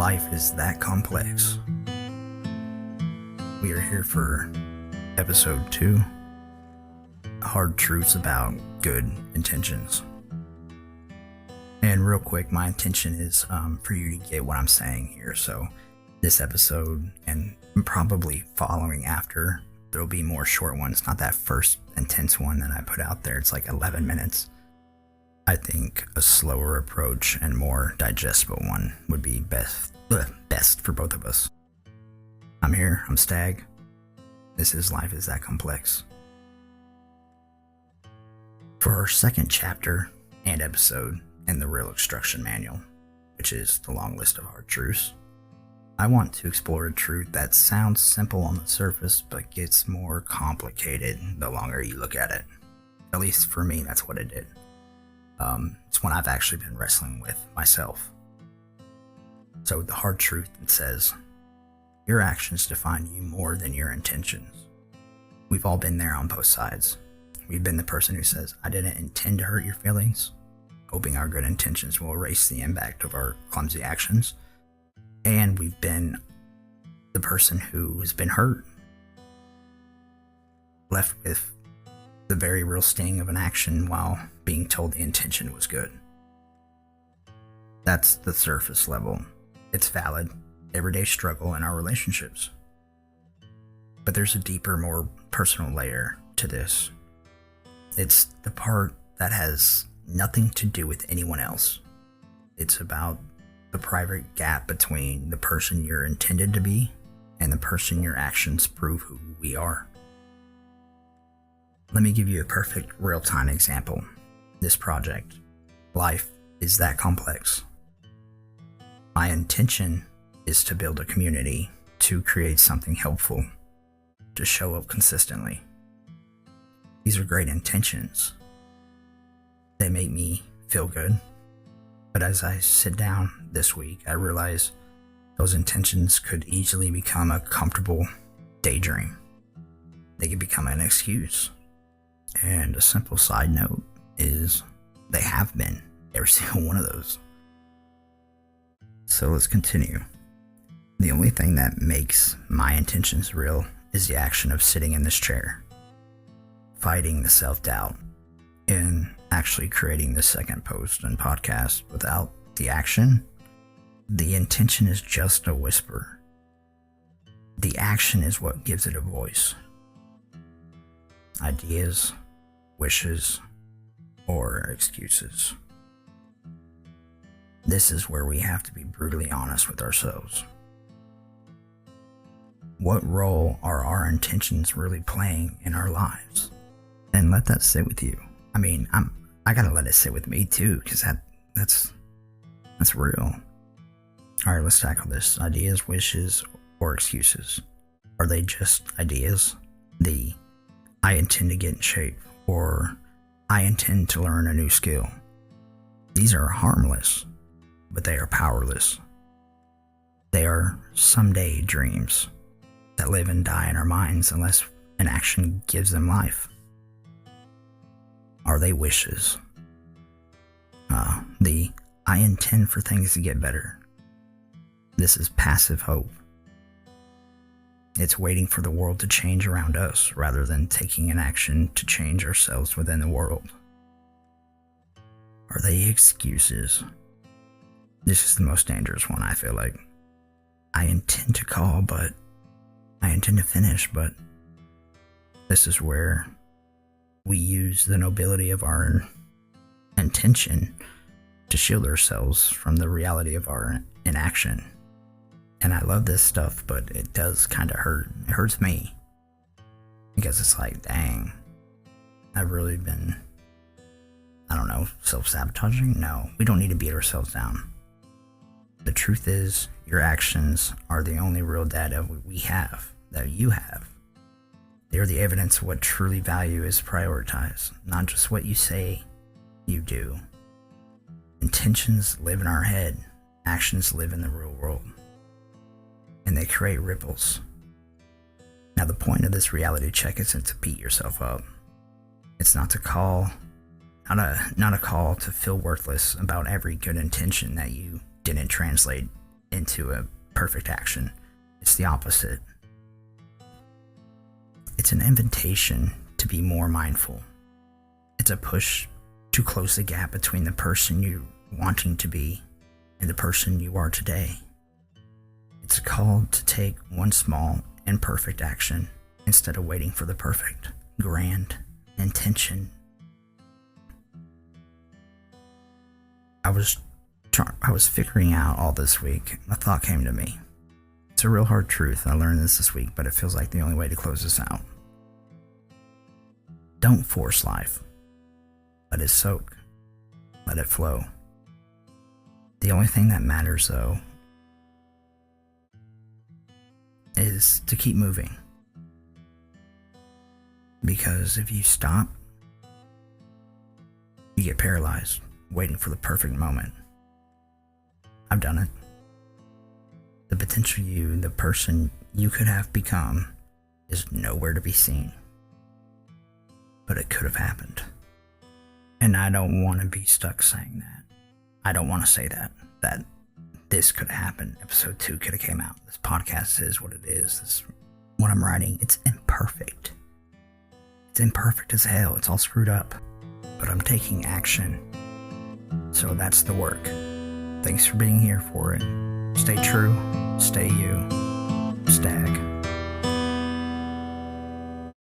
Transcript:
Life is that complex. We are here for episode 2, Hard Truths About Good Intentions. And real quick, my intention is for you to get what I'm saying here. So this episode and probably following after, there'll be more short ones, not that first intense one that I put out there. It's like 11 minutes. I think a slower approach and more digestible one would be best for both of us. I'm here, I'm Stag. This is Life is That Complex. For our second chapter and episode in the Real Instruction Manual, which is the long list of hard truths, I want to explore a truth that sounds simple on the surface but gets more complicated the longer you look at it. At least for me, that's what it did. It's one I've actually been wrestling with myself. So the hard truth says, your actions define you more than your intentions. We've all been there on both sides. We've been the person who says, I didn't intend to hurt your feelings, hoping our good intentions will erase the impact of our clumsy actions. And we've been the person who has been hurt, left with the very real sting of an action while being told the intention was good. That's the surface level. It's valid, everyday struggle in our relationships. But there's a deeper, more personal layer to this. It's the part that has nothing to do with anyone else. It's about the private gap between the person you're intended to be and the person your actions prove who we are. Let me give you a perfect real-time example. This project, Life is That Complex. My intention is to build a community, to create something helpful, to show up consistently. These are great intentions. They make me feel good. But as I sit down this week, I realize those intentions could easily become a comfortable daydream. They could become an excuse. And a simple side note is they have been, every single one of those. So let's continue. The only thing that makes my intentions real is the action of sitting in this chair, fighting the self-doubt, and actually creating the second post and podcast. Without the action, the intention is just a whisper. The action is what gives it a voice. Ideas, wishes, or excuses. This is where we have to be brutally honest with ourselves. What role are our intentions really playing in our lives? And let that sit with you. I mean, I gotta let it sit with me too, because that's real. Alright, let's tackle this. Ideas, wishes, or excuses. Are they just ideas? I intend to get in shape, or I intend to learn a new skill. These are harmless, but they are powerless. They are someday dreams that live and die in our minds unless an action gives them life. Are they wishes? I intend for things to get better. This is passive hope. It's waiting for the world to change around us rather than taking an action to change ourselves within the world. Are they excuses? This is the most dangerous one, I feel like. I intend to call, but I intend to finish, but this is where we use the nobility of our intention to shield ourselves from the reality of our inaction. And I love this stuff, but it does kind of hurt. It hurts me. Because it's like, dang, I've really been, self-sabotaging? No, we don't need to beat ourselves down. The truth is, your actions are the only real data we have, that you have. They are the evidence of what truly value is prioritized, not just what you say you do. Intentions live in our head, actions live in the real world. And they create ripples. Now the point of this reality check isn't to beat yourself up. It's not a call to feel worthless about every good intention that you didn't translate into a perfect action. It's the opposite. It's an invitation to be more mindful. It's a push to close the gap between the person you're wanting to be and the person you are today. It's a call to take one small, imperfect action instead of waiting for the perfect, grand intention. I was figuring out all this week. A thought came to me. It's a real hard truth. I learned this week, but it feels like the only way to close this out. Don't force life. Let it soak. Let it flow. The only thing that matters, though, is to keep moving. Because if you stop, you get paralyzed, waiting for the perfect moment. I've done it. The potential you, the person you could have become, is nowhere to be seen. But it could have happened. And I don't want to be stuck saying that. I don't want to say that this could have happened. Episode 2 could have came out. This podcast is what it is. This is what I'm writing. It's imperfect. It's imperfect as hell. It's all screwed up. But I'm taking action. So that's the work. Thanks for being here for it. Stay true. Stay you. Stag.